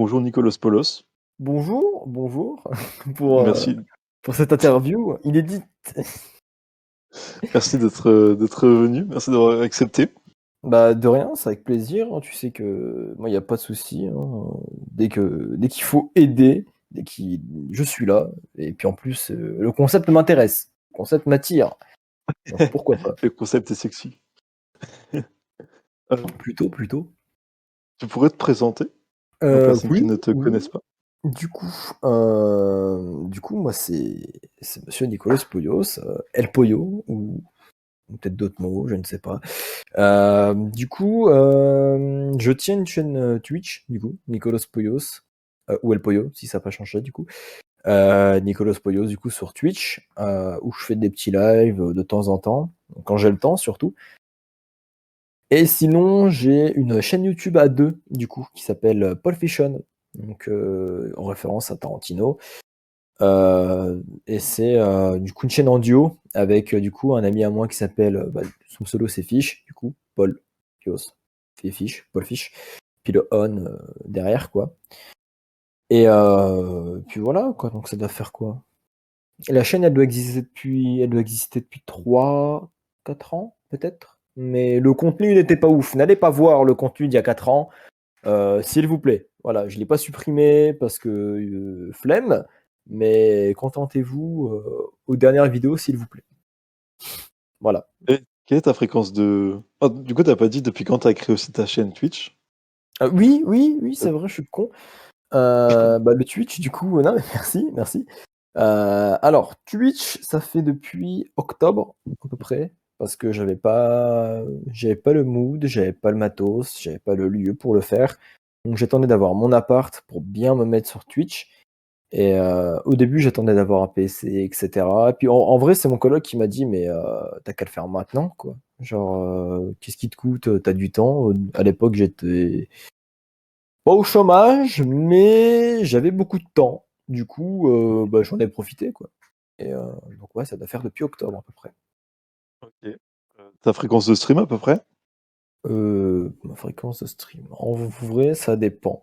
Bonjour Nicolas Spolos, Bonjour pour, merci, pour cette interview inédite. merci d'être venu, merci d'avoir accepté. Bah, de rien, c'est avec plaisir, hein. Tu sais que moi, il y a pas de souci, hein. Dès qu'il faut aider, je suis là et puis en plus, le concept m'intéresse, le concept m'attire, donc pourquoi pas? Le concept est sexy. Euh, Plutôt. Tu pourrais te présenter aux personnes qui Oui, ne te oui. connaissent pas? Du coup, moi, c'est monsieur Nicolas Poyos, El Pollo ou peut-être d'autres mots, je ne sais pas. Je tiens une chaîne Twitch, du coup, Nicolas Poyos, ou El Pollo, si ça n'a pas changé, du coup. Nicolas Poyos, du coup, sur Twitch, où je fais des petits lives de temps en temps, quand j'ai le temps surtout. Et sinon, j'ai une chaîne YouTube à deux, du coup, qui s'appelle Paul Fiction, donc en référence à Tarantino. Et c'est du coup une chaîne en duo avec du coup un ami à moi qui s'appelle son pseudo c'est Fish, du coup Paul Fios, Fish, Paul Fish, puis le on derrière quoi. Et puis voilà quoi, donc ça doit faire quoi. Et la chaîne elle doit exister depuis 3 4 ans peut-être, mais le contenu n'était pas ouf. N'allez pas voir le contenu d'il y a 4 ans, s'il vous plaît. Voilà, je l'ai pas supprimé parce que flemme, mais contentez-vous aux dernières vidéos, s'il vous plaît. Voilà. Et quelle est ta fréquence de... Ah, du coup, t'as pas dit depuis quand t'as créé aussi ta chaîne Twitch? Oui, Euh, c'est vrai, je suis con. Le Twitch, du coup, non, mais merci. Alors, Twitch, ça fait depuis octobre, à peu près, parce que j'avais pas le mood, j'avais pas le matos, j'avais pas le lieu pour le faire. Donc, j'attendais d'avoir mon appart pour bien me mettre sur Twitch. Et au début, j'attendais d'avoir un PC, etc. Et puis en vrai, c'est mon coloc qui m'a dit, mais t'as qu'à le faire maintenant, quoi. Genre, qu'est-ce qui te coûte? T'as du temps. À l'époque, j'étais pas au chômage, mais j'avais beaucoup de temps. Du coup, j'en ai profité, quoi. Et donc ouais, ça doit faire depuis octobre à peu près. Ok. Ta fréquence de stream à peu près? Ma fréquence de stream. En vrai, ça dépend.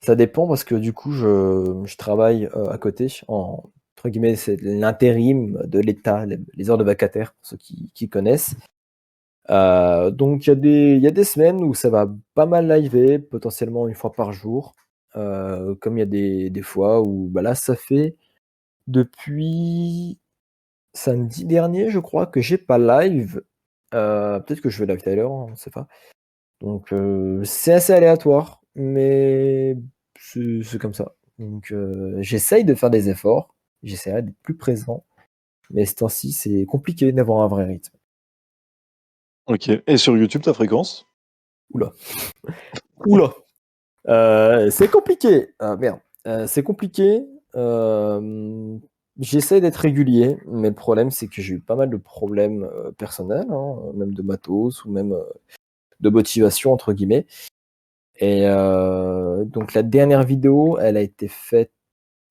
Ça dépend parce que du coup, je travaille à côté entre guillemets, c'est l'intérim de l'État, les heures de vacataire, pour ceux qui connaissent. Donc il y a des semaines où ça va pas mal liver, potentiellement une fois par jour. Comme il y a des fois où bah là, ça fait depuis samedi dernier, je crois, que j'ai pas live. Peut-être que je vais live tout à l'heure, on sait pas. Donc c'est assez aléatoire, mais c'est comme ça. Donc j'essaye de faire des efforts, j'essaierai d'être plus présent, mais ce temps-ci, c'est compliqué d'avoir un vrai rythme. Ok. Et sur YouTube, ta fréquence? Oula, oula, c'est compliqué. Ah merde, c'est compliqué. J'essaie d'être régulier, mais le problème, c'est que j'ai eu pas mal de problèmes personnels, hein, même de matos ou même de motivation entre guillemets. Et donc la dernière vidéo, elle a été faite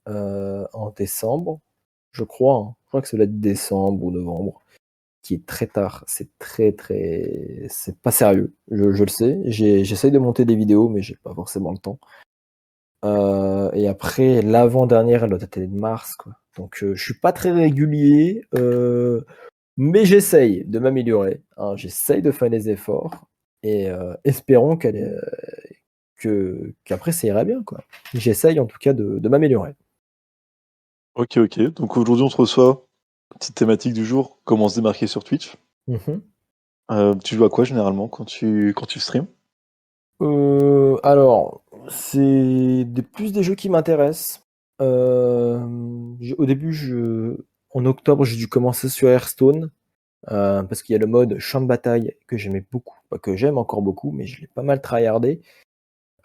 en décembre, je crois, hein. Je crois que c'est le décembre ou novembre, qui est très tard. C'est très, c'est pas sérieux. Je le sais. J'essaye de monter des vidéos, mais j'ai pas forcément le temps. Et après, l'avant-dernière, elle doit dater de mars, quoi. Donc, je suis pas très régulier, mais j'essaye de m'améliorer, hein. J'essaye de faire les efforts et espérons qu'après ça ira bien, quoi. J'essaye en tout cas de m'améliorer. Ok, ok. Donc aujourd'hui, on se reçoit. Petite thématique du jour, comment se démarquer sur Twitch. Mhm. Tu joues à quoi généralement quand tu stream? Alors, plus des jeux qui m'intéressent. Au début, en octobre, j'ai dû commencer sur Hearthstone parce qu'il y a le mode champ de bataille que j'aimais beaucoup, pas que j'aime encore beaucoup, mais je l'ai pas mal tryhardé.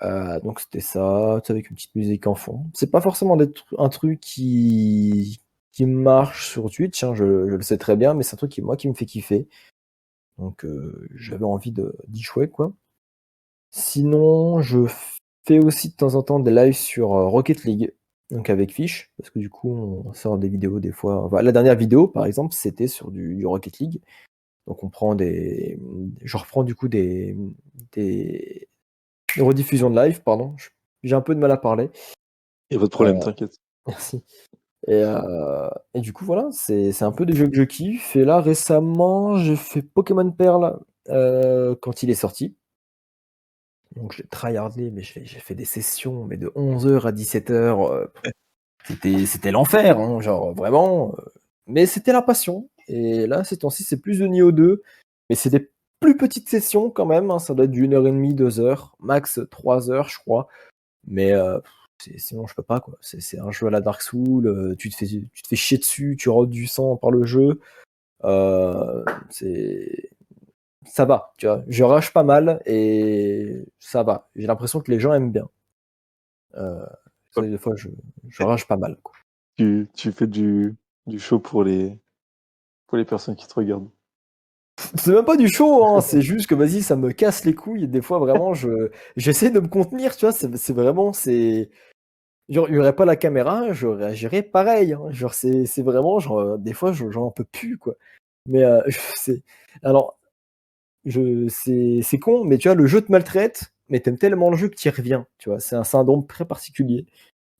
Donc c'était ça, tu sais, avec une petite musique en fond. C'est pas forcément un truc qui marche sur Twitch, hein, je le sais très bien, mais c'est un truc qui me fait kiffer. Donc j'avais envie d'y jouer, quoi. Sinon, je fais aussi de temps en temps des lives sur Rocket League, donc avec Fish, parce que du coup, on sort des vidéos des fois. Enfin, la dernière vidéo, par exemple, c'était sur du Rocket League. Donc je reprends du coup des rediffusions de live, pardon. j'ai un peu de mal à parler. Y a pas de Euh, problème, t'inquiète. Merci. Et du coup, voilà, c'est un peu des jeux que je kiffe. Et là, récemment, j'ai fait Pokémon Perle quand il est sorti. Donc, je l'ai tryhardé, mais j'ai fait des sessions mais de 11h à 17h. C'était l'enfer, hein, genre vraiment. Mais c'était la passion. Et là, ces temps-ci, c'est plus de Nioh 2. Mais c'est des plus petites sessions quand même, hein. Ça doit être d'1h30, 2h, max 3h, je crois. Mais sinon, je peux pas, quoi. C'est un jeu à la Dark Souls, tu te fais chier dessus, tu rôdes du sang par le jeu. C'est ça va, tu vois. Je rush pas mal et ça va. J'ai l'impression que les gens aiment bien. Euh, des fois, je rush pas mal, quoi. Tu fais du show pour les personnes qui te regardent. C'est même pas du show, hein. C'est juste que vas-y, ça me casse les couilles. Et des fois, vraiment, j'essaie de me contenir, tu vois. C'est vraiment, genre, il y aurait pas la caméra, je réagirais pareil, hein. Genre, c'est vraiment, genre, des fois, j'en peux plus, quoi. Mais c'est, alors, c'est con, mais tu vois, le jeu te maltraite, mais t'aimes tellement le jeu que t'y reviens, tu vois. C'est un syndrome très particulier.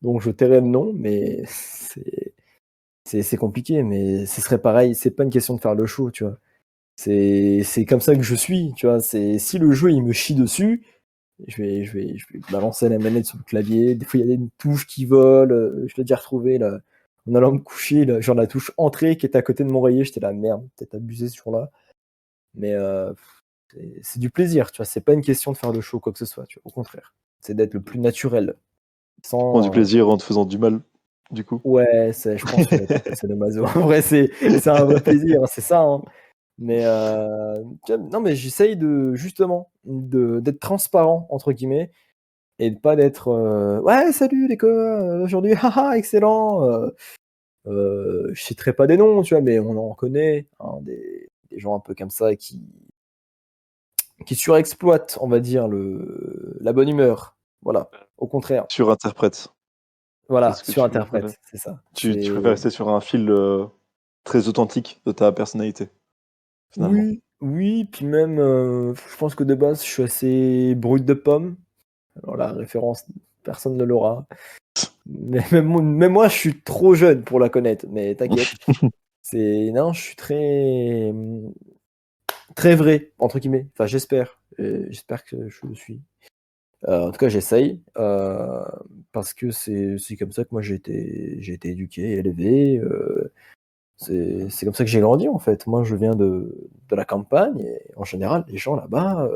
Donc, je tairai le nom, mais c'est compliqué, mais ce serait pareil. C'est pas une question de faire le show, tu vois. C'est comme ça que je suis, tu vois. Si le jeu il me chie dessus, je vais balancer la manette sur le clavier. Des fois il y a des touches qui volent. Je l'ai déjà retrouvé là, en allant me coucher, là, genre la touche entrée qui était à côté de mon oreiller. J'étais là, merde, peut-être abusé ce jour-là. Mais c'est du plaisir, tu vois. C'est pas une question de faire le show quoi que ce soit, tu vois. Au contraire, c'est d'être le plus naturel, Tu prends du sans. plaisir en te faisant du mal, du coup. Ouais, je pense que j'aurais pu passer le maso. En vrai, c'est un vrai plaisir, c'est ça, hein. Mais non, mais j'essaye de justement d'être transparent entre guillemets et de pas d'être ouais salut les gars aujourd'hui haha excellent. Je citerai pas des noms tu vois mais on en connaît hein, des gens un peu comme ça qui surexploitent on va dire la bonne humeur. Voilà. Au contraire. Surinterprète. C'est Voilà ce que tu veux. Voilà. surinterprète c'est ça. Tu préfères rester sur un fil très authentique de ta personnalité, finalement. Oui oui puis même je pense que de base je suis assez brut de pomme. Alors la référence personne ne l'aura. Mais même moi, je suis trop jeune pour la connaître, mais t'inquiète. Non, je suis très vrai, entre guillemets. Enfin, j'espère. J'espère que je le suis. En tout cas, j'essaye. Parce que c'est comme ça que moi, j'ai été éduqué, élevé. C'est comme ça que j'ai grandi, en fait. Moi, je viens de la campagne, et en général, les gens là-bas,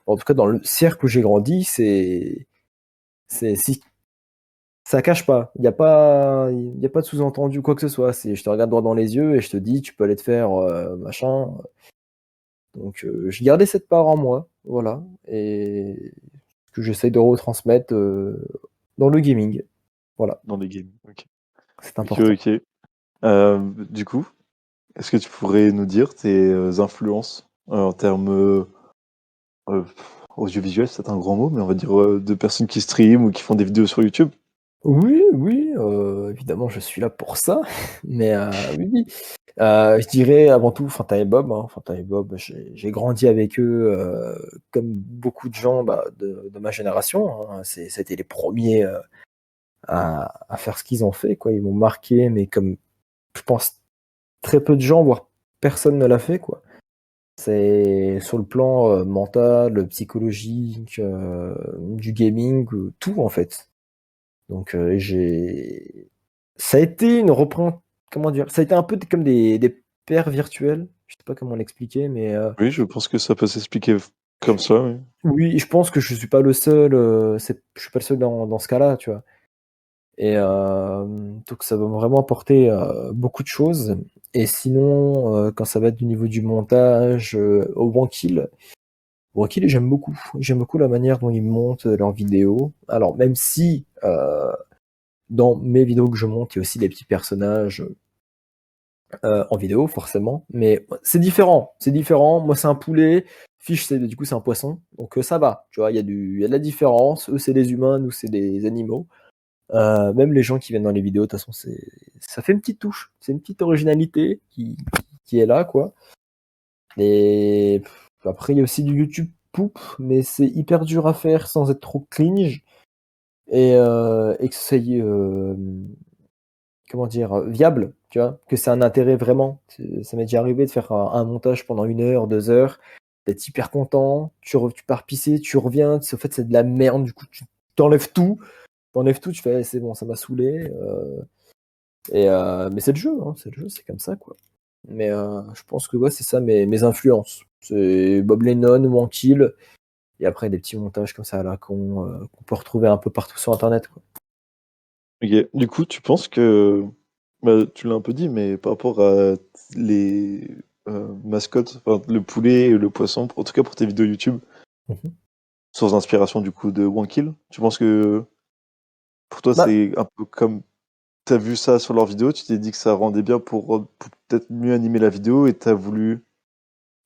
en tout cas, dans le cercle où j'ai grandi, si ça cache pas. Il y a pas de sous-entendu quoi que ce soit. Je te regarde droit dans les yeux et je te dis, tu peux aller te faire machin. Donc, j'ai gardé cette part en moi, voilà, et que j'essaye de retransmettre dans le gaming. Voilà, Dans les games. Ok, c'est ok, important. ok. Du coup, est-ce que tu pourrais nous dire tes influences en termes euh, audiovisuels, c'est un grand mot, mais on va dire de personnes qui streament ou qui font des vidéos sur YouTube? Oui, oui, évidemment, je suis là pour ça. Mais oui, oui. Je dirais avant tout Fanta et Bob, hein. Fanta et Bob, j'ai grandi avec eux comme beaucoup de gens bah, de ma génération, hein. C'était les premiers à faire ce qu'ils ont fait, quoi. Ils m'ont marqué, mais comme je pense très peu de gens, voire personne ne l'a fait, quoi. C'est sur le plan mental, psychologique, du gaming, tout en fait. Donc ça a été une représent comment dire? Ça a été un peu comme des pères virtuels. Je sais pas comment l'expliquer, mais Oui, je pense que ça peut s'expliquer comme ça, oui. oui, je pense que je suis pas le seul, je suis pas le seul dans ce cas-là, tu vois? Et donc ça va vraiment apporter beaucoup de choses. Et sinon, quand ça va être du niveau du montage, au Wankill, j'aime beaucoup. J'aime beaucoup la manière dont ils montent leurs vidéos. Alors même si dans mes vidéos que je monte, il y a aussi des petits personnages en vidéo, forcément. Mais c'est différent. C'est différent. Moi, c'est un poulet. Fish, du coup, c'est un poisson. Donc ça va. Tu vois, il y a de la différence. Eux, c'est des humains. Nous, c'est des animaux. Même les gens qui viennent dans les vidéos, de toute façon, ça fait une petite touche. C'est une petite originalité qui est là, quoi. Et après, il y a aussi du YouTube poup, mais c'est hyper dur à faire sans être trop cringe. et que ce soit comment dire, viable, tu vois, que c'est un intérêt vraiment. Ça m'est déjà arrivé de faire un montage pendant 1 heure, 2 heures, d'être hyper content, tu pars pisser, tu reviens, en fait c'est de la merde, du coup tu t'enlèves tout, tu fais c'est bon, ça m'a saoulé. Mais c'est le jeu, hein, c'est le jeu, c'est comme ça quoi. Mais je pense que ouais, c'est ça mes influences. C'est Bob Lennon, Wankill, et après des petits montages comme ça à la con, qu'on peut retrouver un peu partout sur internet quoi. Ok. Du coup, tu penses que, bah, tu l'as un peu dit, mais par rapport à les mascottes, enfin, le poulet et le poisson, en tout cas pour tes vidéos YouTube, Mhm. source d'inspiration du coup de One Kill, tu penses que pour toi Bah, c'est un peu comme t'as vu ça sur leur vidéo, tu t'es dit que ça rendait bien pour peut-être mieux animer la vidéo et t'as voulu bah,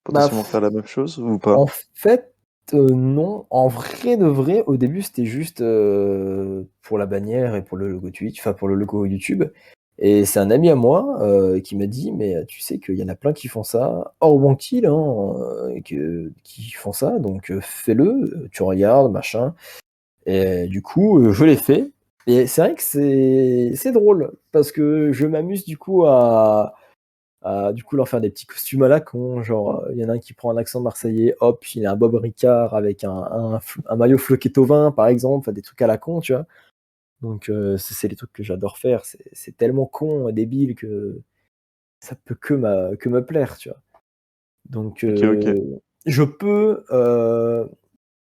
potentiellement faire la même chose ou pas? en fait, non. En vrai de vrai, au début, c'était juste pour la bannière et pour le logo Twitch, enfin pour le logo YouTube. Et c'est un ami à moi qui m'a dit, mais tu sais qu'il y en a plein qui font ça, hors Wankill, hein, qui font ça, donc fais-le, tu regardes, machin. Et du coup, je l'ai fait. Et c'est vrai que c'est drôle, parce que je m'amuse du coup à du coup leur faire des petits costumes à la con, genre il y en a un qui prend un accent marseillais, hop, il a un Bob Ricard avec un maillot floqué au vin par exemple, enfin, des trucs à la con, tu vois. Donc c'est les trucs que j'adore faire, c'est tellement con, débile que ça peut que me plaire, tu vois. Donc Ok, ok. je peux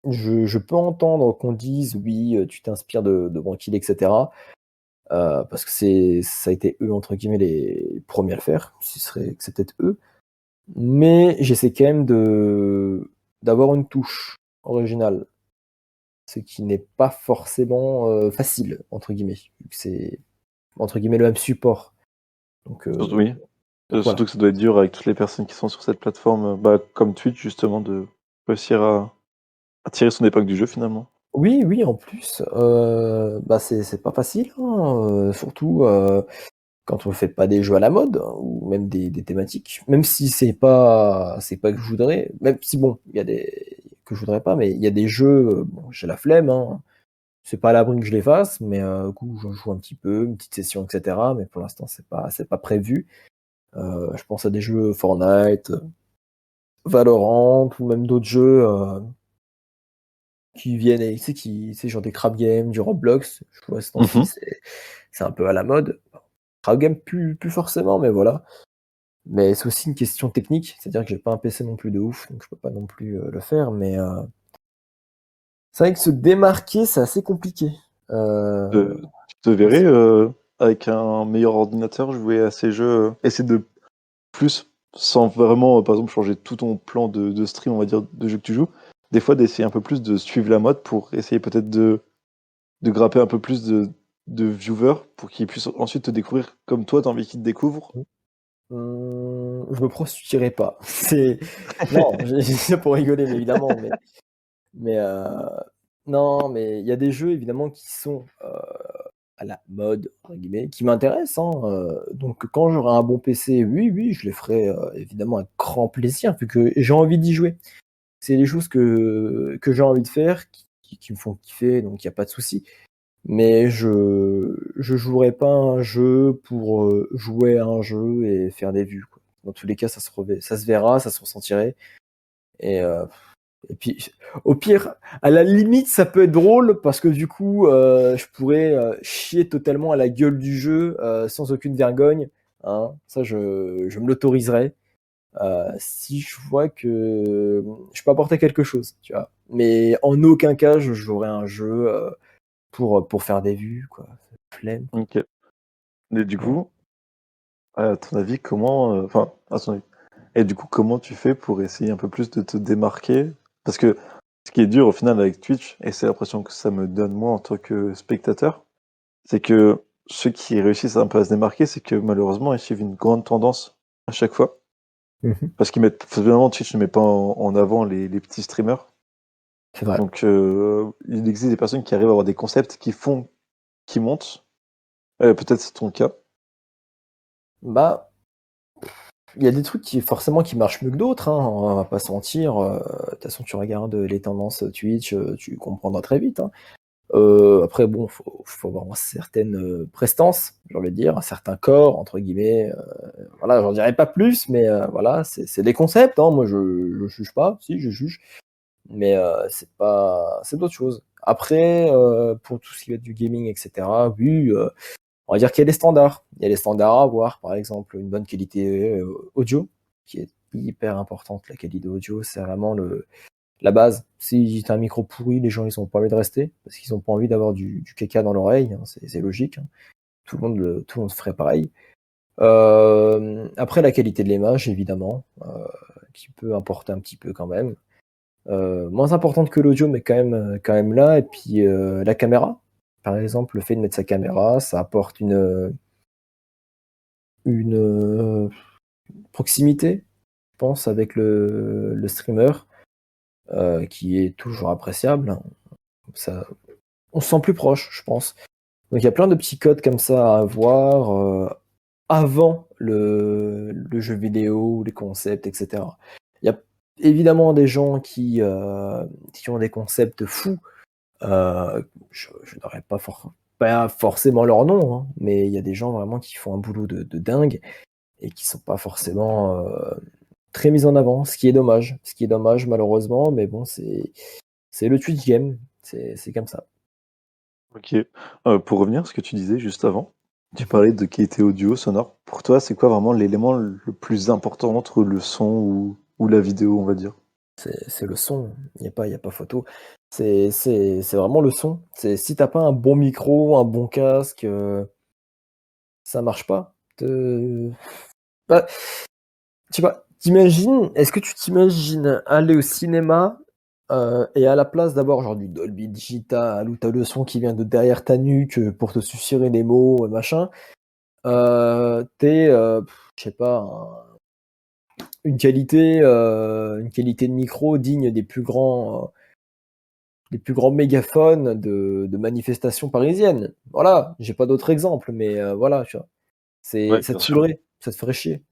je peux entendre qu'on dise oui, tu t'inspires de Banquille, etc. Parce que ça a été eux entre guillemets les premiers à le faire, ce serait que c'est peut-être eux. Mais j'essaie quand même d'avoir une touche originale, ce qui n'est pas forcément facile, entre guillemets, vu que c'est entre guillemets le même support. Donc, Surtout, oui. voilà. Surtout que ça doit être dur avec toutes les personnes qui sont sur cette plateforme, bah, comme Twitch justement, de réussir à tirer son épingle du jeu finalement. Oui, oui, en plus, bah c'est pas facile, hein, surtout quand on fait pas des jeux à la mode, hein, ou même des thématiques. Même si c'est pas que je voudrais, même si bon, il y a des que je voudrais pas, mais il y a des jeux, bon, j'ai la flemme, hein. C'est pas à l'abri que je les fasse, mais du coup, j'en joue un petit peu, une petite session, etc. Mais pour l'instant, c'est pas prévu. Je pense à des jeux Fortnite, Valorant, ou même d'autres jeux qui viennent, et, tu sais, genre des crab games, du Roblox. Je vois ce temps-ci, Mhm. c'est un peu à la mode. Crab game, plus forcément, mais voilà. Mais c'est aussi une question technique, c'est-à-dire que j'ai pas un PC non plus de ouf, donc je peux pas non plus le faire. Mais c'est vrai que se démarquer, c'est assez compliqué. Euh, Tu te verrais avec un meilleur ordinateur jouer à ces jeux, essayer de plus, sans vraiment, par exemple, changer tout ton plan de stream, on va dire, de jeu que tu joues, des fois d'essayer un peu plus de suivre la mode pour essayer peut-être de grapper un peu plus de viewers pour qu'ils puissent ensuite te découvrir comme toi, t'as envie qu'ils te découvrent. Je me prostituerai pas. C'est non, j'ai dit ça pour rigoler, mais évidemment, mais non, mais il y a des jeux évidemment qui sont à la mode entre guillemets, qui m'intéressent, hein, donc quand j'aurai un bon PC, oui, oui, je les ferai évidemment avec grand plaisir, vu que j'ai envie d'y jouer. C'est des choses que j'ai envie de faire, qui me font kiffer, donc il y a pas de souci. Mais je jouerai pas à un jeu pour jouer à un jeu et faire des vues, quoi. Dans tous les cas, ça se verra, ça se ressentirait. Et, euh, et puis, au pire, à la limite, ça peut être drôle parce que du coup, je pourrais chier totalement à la gueule du jeu sans aucune vergogne, hein. Ça, je me l'autoriserai si je vois que je peux apporter quelque chose, tu vois. Mais en aucun cas, je jouerai à un jeu pour faire des vues, quoi. Flemme, quoi. Ok. Et du Voilà. coup, à ton avis, comment, enfin, à ton avis, et du coup, comment tu fais pour essayer un peu plus de te démarquer? Parce que ce qui est dur au final avec Twitch, et c'est l'impression que ça me donne moi en tant que spectateur, c'est que ceux qui réussissent un peu à se démarquer, c'est que malheureusement, ils suivent une grande tendance à chaque fois. Mhm. Parce qu'ils mettent, finalement, Twitch ne met pas en avant les petits streamers. C'est vrai. Donc, il existe des personnes qui arrivent à avoir des concepts qui montent. Peut-être c'est ton cas. Bah, il y a des trucs qui marchent mieux que d'autres, hein, on va pas se mentir. De toute façon, tu regardes les tendances Twitch, tu comprendras très vite, hein. Après, bon, faut avoir une certaine prestance, j'ai envie de dire, un certain corps, entre guillemets. Voilà, j'en dirais pas plus, mais voilà, c'est des concepts. Hein. Moi, je juge pas, si, je juge, mais c'est d'autres choses. Après, pour tout ce qui va être du gaming, etc., oui, on va dire qu'il y a des standards. Il y a des standards à avoir, par exemple, une bonne qualité audio, qui est hyper importante. La qualité audio, c'est vraiment la base. Si t'as un micro pourri, les gens ils ont pas envie de rester parce qu'ils ont pas envie d'avoir du caca dans l'oreille. Hein, c'est logique. Hein. Tout le monde ferait pareil. Après la qualité de l'image, évidemment, qui peut importer un petit peu quand même. Moins importante que l'audio, mais quand même là. Et puis la caméra, par exemple, le fait de mettre sa caméra, ça apporte une proximité, je pense, avec le streamer, qui est toujours appréciable. Ça, on se sent plus proche, je pense. Donc il y a plein de petits codes comme ça à avoir avant le jeu vidéo, les concepts, etc. Il y a évidemment des gens qui ont des concepts fous. Je n'aurais pas forcément leur nom, hein, mais il y a des gens vraiment qui font un boulot de dingue et qui sont pas forcément très mis en avant, ce qui est dommage. Ce qui est dommage malheureusement, mais bon, c'est le Twitch game, c'est comme ça. Ok. Pour revenir à ce que tu disais juste avant, tu parlais de qualité audio, sonore. Pour toi, c'est quoi vraiment l'élément le plus important entre le son ou la vidéo, on va dire? C'est le son, il y a pas photo. C'est vraiment le son. Si t'as pas un bon micro, un bon casque, ça marche pas. Bah, je sais pas, est-ce que tu t'imagines aller au cinéma et à la place d'avoir genre du Dolby Digital où t'as le son qui vient de derrière ta nuque pour te susurrer des mots, machin, je sais pas, une qualité de micro digne des plus grands mégaphones de manifestations parisiennes. Voilà, j'ai pas d'autres exemples, mais voilà, tu vois. Ouais, Ça bien te sûr. saoulerait, ça te ferait chier.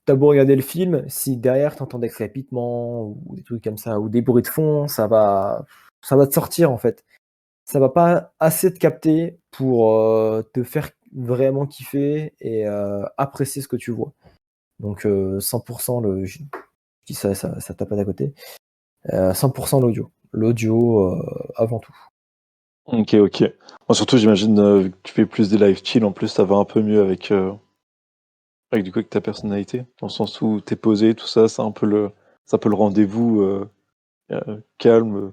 T'as beau regarder le film, si derrière t'entends des crépitements ou des trucs comme ça, ou des bruits de fond, ça va te sortir en fait. Ça va pas assez te capter pour te faire vraiment kiffer et apprécier ce que tu vois. Donc 100% je dis ça tape pas d'à côté. 100% l'audio. L'audio avant tout. Ok, ok. Moi, surtout, j'imagine vu que tu fais plus des live chill, en plus, ça va un peu mieux avec du coup avec ta personnalité, dans le sens où t'es posé, tout ça, c'est un peu le rendez-vous calme.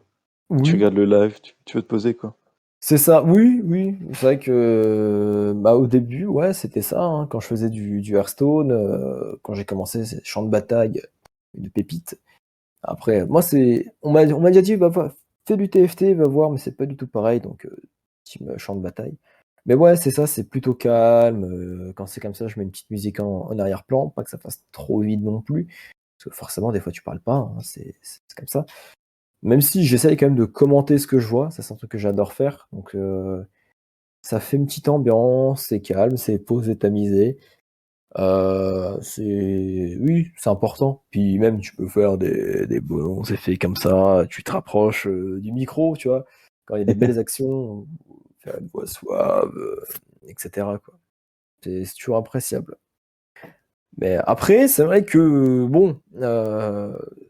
Tu Oui, regardes le live, tu veux te poser, quoi. c'est ça. Oui, oui. C'est vrai que bah, au début, ouais, c'était ça. Hein, quand je faisais du Hearthstone, quand j'ai commencé ces champs de bataille de pépites. Après, moi, on m'a déjà dit, fais du TFT, va voir, mais c'est pas du tout pareil. Donc, team champ de bataille. Mais ouais, c'est ça, c'est plutôt calme. Quand c'est comme ça, je mets une petite musique en arrière-plan, pas que ça fasse trop vide non plus. Parce que forcément, des fois, tu parles pas. Hein, c'est comme ça. Même si j'essaye quand même de commenter ce que je vois, ça c'est un truc que j'adore faire. Donc ça fait une petite ambiance, c'est calme, c'est posé, tamisé. Oui, c'est important. Puis même tu peux faire des bons effets comme ça, tu te rapproches du micro, tu vois, quand il y a des belles actions, faire une voix suave, etc. quoi. C'est toujours appréciable. Mais après, c'est vrai que bon,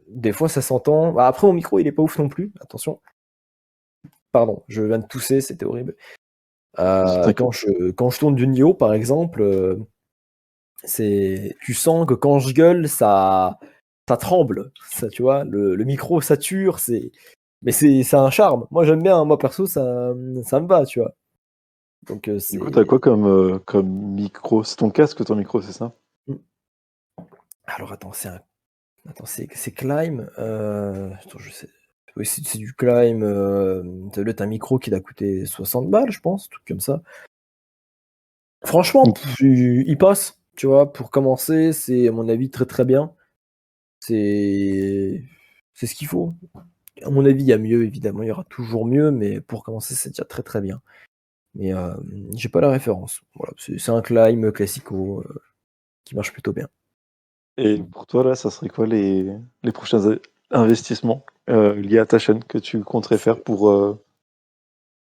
des fois ça s'entend. Bah, après mon micro il est pas ouf non plus, attention. Pardon, je viens de tousser, c'était horrible. T'inquiète. Quand je tourne du Nioh, par exemple, tu sens que quand je gueule, ça tremble. Ça, tu vois, le micro sature, mais c'est un charme. Moi, j'aime bien. Moi, perso, ça me va, tu vois. Donc, Du coup, t'as quoi comme micro? C'est ton casque, ton micro, c'est ça? hmm. Alors, c'est Climb. Attends, je sais. Oui, c'est du Climb. Ça doit être un micro qui doit coûter 60 balles, je pense, un truc comme ça. Franchement, Ok. il passe, tu vois, pour commencer, c'est à mon avis très très bien. C'est c'est ce qu'il faut. À mon avis, il y a mieux, évidemment, il y aura toujours mieux, mais pour commencer, c'est déjà très très bien. Mais j'ai pas la référence. Voilà, c'est un climb classico qui marche plutôt bien. Et pour toi, là, ça serait quoi les prochains investissements liés à ta chaîne que tu compterais faire pour...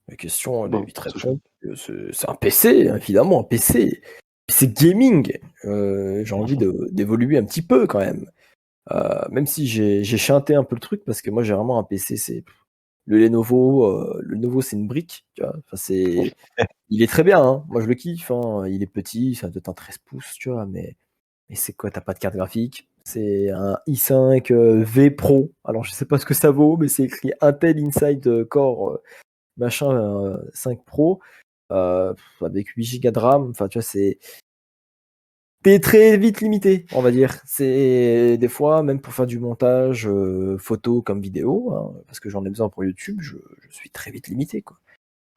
La question, elle est Bon, vite ça change. répondue. C'est un PC, évidemment, un PC. PC gaming. J'ai envie d'évoluer un petit peu quand même. Même si j'ai chanté un peu le truc, parce que moi j'ai vraiment un PC, c'est le Lenovo. Le Lenovo, c'est une brique, tu vois. Enfin, il est très bien, hein. Moi je le kiffe, hein. Il est petit, ça doit être un 13 pouces, tu vois, mais c'est quoi, t'as pas de carte graphique? C'est un i5 V Pro. Alors je sais pas ce que ça vaut, mais c'est écrit Intel Inside Core machin 5 Pro avec 8 Go de RAM. Enfin, tu vois, t'es très vite limité, on va dire. C'est des fois, même pour faire du montage photo comme vidéo, hein, parce que j'en ai besoin pour YouTube, je suis très vite limité, quoi.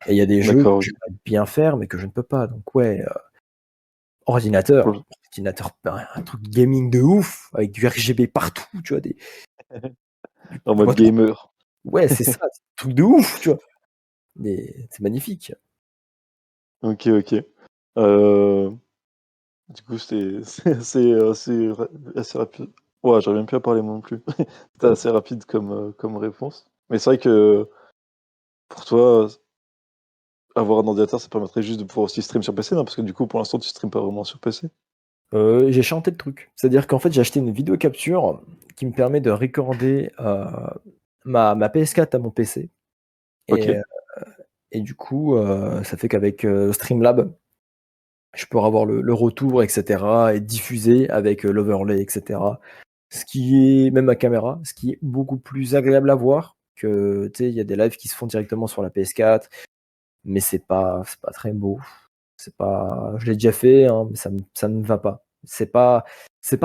Et il y a des jeux que D'accord, ok. j'aimerais bien faire, mais que je ne peux pas. Donc ouais, ordinateur, Cool. un truc gaming de ouf, avec du RGB partout, tu vois, En je mode vois trop. gamer. Ouais, c'est ça, c'est un truc de ouf, tu vois. C'est magnifique. Ok, ok. Euh, du coup, assez rapide. Ouais, j'arrive même plus à parler moi non plus. C'était assez rapide comme réponse. Mais c'est vrai que pour toi, avoir un ordinateur, ça permettrait juste de pouvoir aussi stream sur PC, non? Parce que du coup, pour l'instant, tu streams pas vraiment sur PC. J'ai chanté le truc. C'est-à-dire qu'en fait, j'ai acheté une vidéo capture qui me permet de recorder ma PS4 à mon PC. Ok. Et, et du coup, ça fait qu'avec Streamlab, je peux avoir le retour, etc. et diffuser avec l'overlay, etc. Ce qui est, même ma caméra, ce qui est beaucoup plus agréable à voir que, tu sais, il y a des lives qui se font directement sur la PS4, mais c'est pas très beau. Je l'ai déjà fait, hein, mais ça ne va pas. C'est pas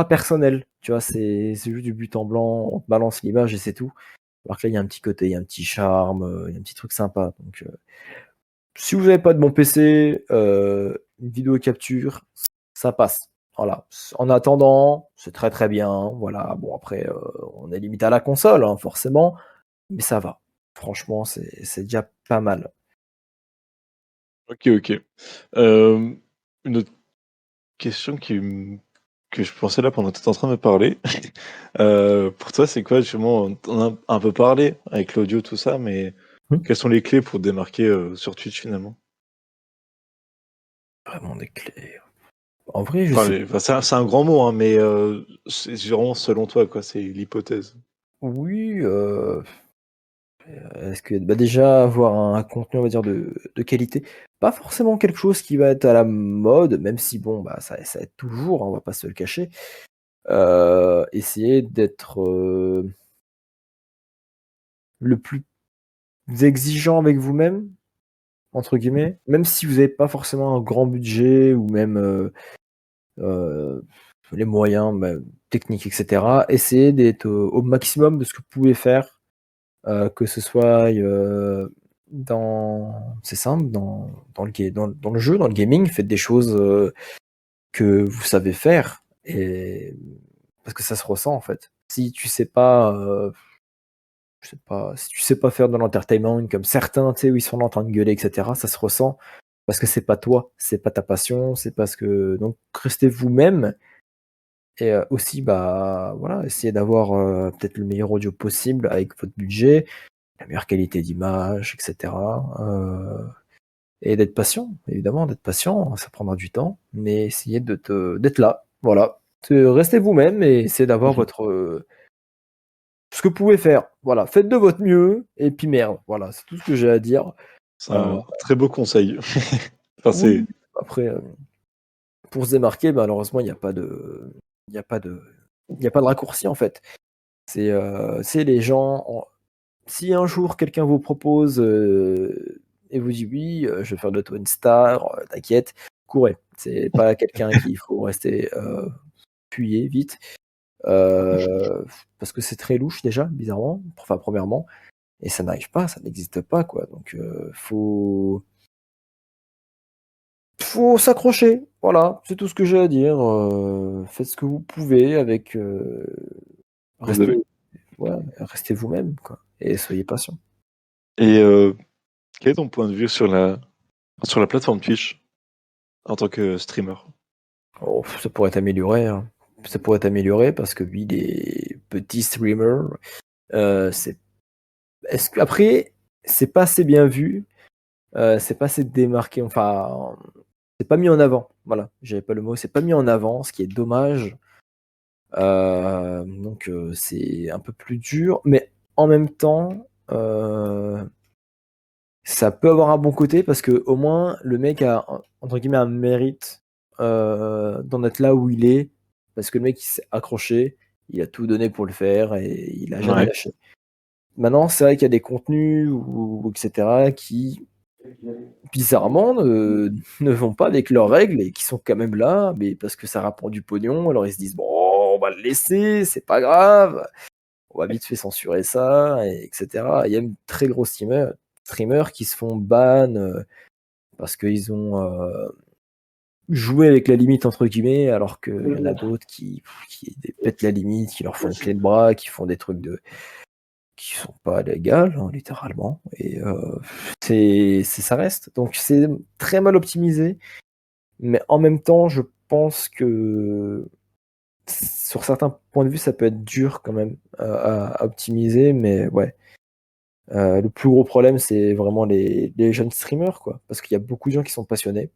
personnel, tu vois, c'est juste du but en blanc, on te balance l'image et c'est tout. Alors que là, il y a un petit côté, il y a un petit charme, il y a un petit truc sympa. Donc, si vous n'avez pas de bon PC, une vidéo capture, ça passe. Voilà. En attendant, c'est très très bien. Voilà. Bon, après, on est limité à la console, hein, forcément, mais ça va. Franchement, c'est déjà pas mal. Ok, ok. Euh, une autre question que je pensais là pendant que tu étais en train de me parler. Pour toi, c'est quoi justement? On a un peu parlé avec l'audio, tout ça, mais Hmm. quelles sont les clés pour te démarquer sur Twitch finalement? Vraiment des clés. En vrai, je Enfin, sais. enfin, c'est un grand mot, hein, mais c'est vraiment selon toi, quoi. C'est l'hypothèse. Oui, est-ce que bah déjà avoir un contenu, on va dire, de qualité, pas forcément quelque chose qui va être à la mode, même si bon, bah ça aide toujours, hein, on va pas se le cacher. Essayer d'être le plus exigeant avec vous-même, entre guillemets, même si vous n'avez pas forcément un grand budget ou même euh, les moyens bah, techniques, etc. Essayez d'être au maximum de ce que vous pouvez faire, que ce soit c'est simple, dans le jeu, dans le gaming, faites des choses que vous savez faire, et parce que ça se ressent en fait. Si tu sais pas, je sais pas, si tu sais pas faire de l'entertainment comme certains, tu sais, où ils sont là en train de gueuler, etc., ça se ressent parce que c'est pas toi, c'est pas ta passion, c'est parce que donc restez vous-même. Et aussi, bah voilà, essayez d'avoir peut-être le meilleur audio possible avec votre budget, la meilleure qualité d'image, etc. Et d'être patient, évidemment, d'être patient, ça prendra du temps, mais essayez d'être là, voilà. Restez vous-même et essayez d'avoir Mhm. votre ce que vous pouvez faire. Voilà, faites de votre mieux et puis merde. Voilà, c'est tout ce que j'ai à dire. C'est Euh, un très beau conseil. Enfin, c'est oui, après, pour se démarquer, malheureusement, il n'y a pas de, il y a pas de, il y a pas de raccourci en fait. C'est les gens. Si un jour quelqu'un vous propose et vous dit oui, je vais faire de toi une star, t'inquiète, courez. C'est pas quelqu'un qu'il faut rester fuyez vite. Parce que c'est très louche déjà, bizarrement, enfin premièrement, et ça n'arrive pas, ça n'existe pas, quoi. Donc faut s'accrocher, voilà, c'est tout ce que j'ai à dire. Faites ce que vous pouvez avec vous avez. restez, ouais, restez vous-même, quoi, et soyez patient. Et quel est ton point de vue sur la plateforme Twitch en tant que streamer? Oh, ça pourrait être amélioré, hein. Ça pourrait être amélioré parce que oui, les petits streamers, c'est est-ce que après c'est pas assez bien vu c'est pas assez démarqué, enfin, c'est pas mis en avant. Voilà, j'avais pas le mot, c'est pas mis en avant, ce qui est dommage. Donc c'est un peu plus dur, mais en même temps, ça peut avoir un bon côté parce que au moins le mec a entre guillemets un mérite d'en être là où il est, parce que le mec il s'est accroché, il a tout donné pour le faire et il a jamais Ouais. lâché. Maintenant, c'est vrai qu'il y a des contenus ou etc. qui bizarrement ne vont pas avec leurs règles et qui sont quand même là, mais parce que ça rapporte du pognon, alors ils se disent bon, on va le laisser, c'est pas grave, on va vite fait censurer ça, etc. Il y a une très gros streamers qui se font ban parce qu'ils ont joué avec la limite entre guillemets, alors qu'il y en a d'autres qui pètent la limite, qui leur font une clé de bras, qui font des trucs qui sont pas légales, hein, littéralement. Et ça reste. Donc c'est très mal optimisé, mais en même temps, je pense que sur certains points de vue, ça peut être dur quand même à optimiser, mais ouais. Le plus gros problème, c'est vraiment les jeunes streamers, quoi. Parce qu'il y a beaucoup de gens qui sont passionnés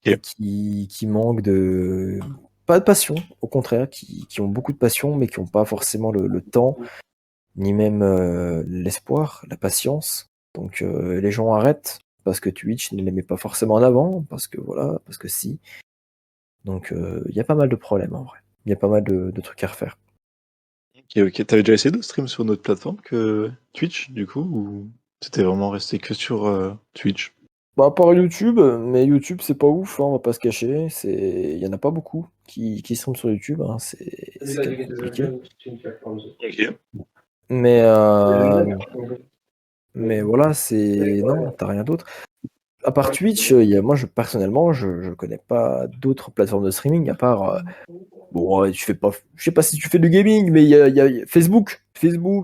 et Ok. qui manquent de. Pas de passion, au contraire, qui ont beaucoup de passion, mais qui n'ont pas forcément le temps, ni même l'espoir, la patience. Donc les gens arrêtent parce que Twitch ne les met pas forcément en avant, parce que voilà, parce que si. Donc il y a pas mal de problèmes en vrai. Il y a pas mal de trucs à refaire. Ok, ok. T'avais déjà essayé de stream sur une autre plateforme que Twitch, du coup, ou c'était vraiment resté que sur Twitch? Bah, à part YouTube, mais YouTube c'est pas ouf, hein, on va pas se cacher. Il y en a pas beaucoup qui streament sur YouTube, hein, c'est quand même compliqué. Ok. Mais mais voilà, c'est non, t'as rien d'autre. À part Twitch, moi personnellement, je connais pas d'autres plateformes de streaming à part bon, tu fais pas, je sais pas si tu fais du gaming, mais il y a Facebook,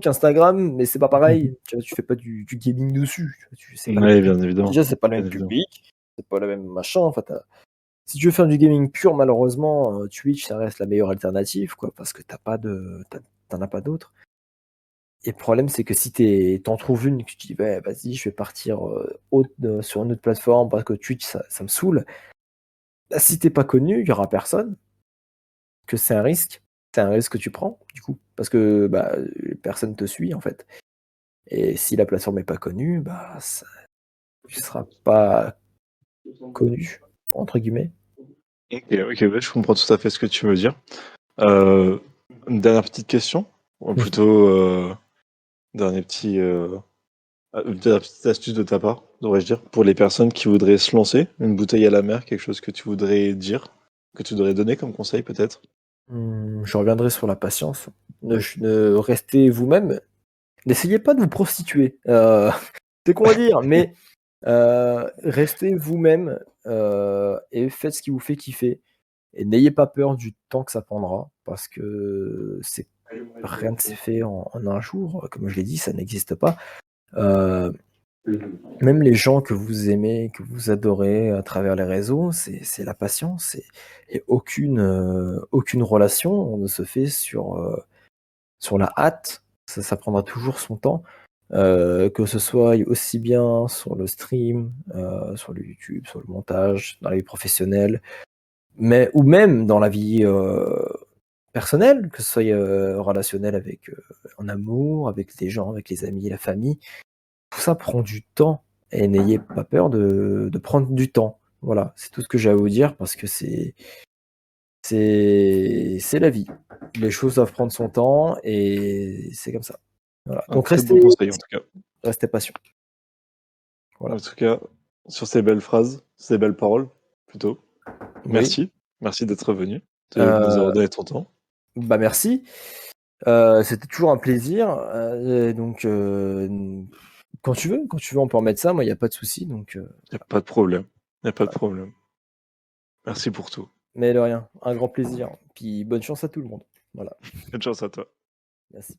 Instagram, mais c'est pas pareil. Tu vois, tu fais pas du gaming dessus. C'est pas le même Oui, bien évidemment. déjà, c'est pas le Bien même évidemment. public, c'est pas le même machin. Enfin, si tu veux faire du gaming pur, malheureusement, Twitch, ça reste la meilleure alternative, quoi, parce que t'en as pas d'autres. Et le problème, c'est que si t'en trouves une, que tu dis, ouais, vas-y, je vais partir sur une autre plateforme parce que Twitch, ça me saoule. Bah, si t'es pas connu, il y aura personne, que c'est un risque. C'est un risque que tu prends, du coup, parce que bah, personne te suit, en fait. Et si la plateforme est pas connue, bah, tu seras pas connu, entre guillemets. Ok, ok, ouais, je comprends tout à fait ce que tu veux dire. Euh, une dernière petite question, ou plutôt dernier petit, dernière petite astuce de ta part, devrais-je dire, pour les personnes qui voudraient se lancer, une bouteille à la mer, quelque chose que tu voudrais dire, que tu voudrais donner comme conseil peut-être. Je reviendrai sur la patience. Ne restez vous-même. N'essayez pas de vous prostituer. C'est qu'on va dire, mais restez vous-même et faites ce qui vous fait kiffer. Et n'ayez pas peur du temps que ça prendra, parce que rien ne s'est fait en un jour. Comme je l'ai dit, ça n'existe pas. Euh, Même les gens que vous aimez, que vous adorez à travers les réseaux, c'est la patience. Et aucune relation ne se fait sur la hâte. Ça prendra toujours son temps. Que ce soit aussi bien sur le stream, sur le YouTube, sur le montage, dans la vie professionnelle, ou même dans la vie personnelle, que ce soit relationnel avec en amour, avec les gens, avec les amis, la famille. Tout ça prend du temps et n'ayez pas peur de prendre du temps. Voilà, c'est tout ce que j'ai à vous dire parce que c'est la vie. Les choses doivent prendre son temps et c'est comme ça. Voilà. Un Donc très beau conseil en tout cas. restez patient. En Voilà. tout cas, sur ces belles phrases, ces belles paroles, plutôt. Oui. Merci. Merci d'être venu, de nous Euh, avoir donné ton temps. Bah merci. C'était toujours un plaisir. Donc quand tu veux, on peut remettre ça. Moi, il n'y a pas de souci. Donc, Y a pas de problème. Y a pas de problème. Merci pour tout. mais de rien, un grand plaisir. Puis bonne chance à tout le monde. Voilà. Bonne chance à toi. Merci.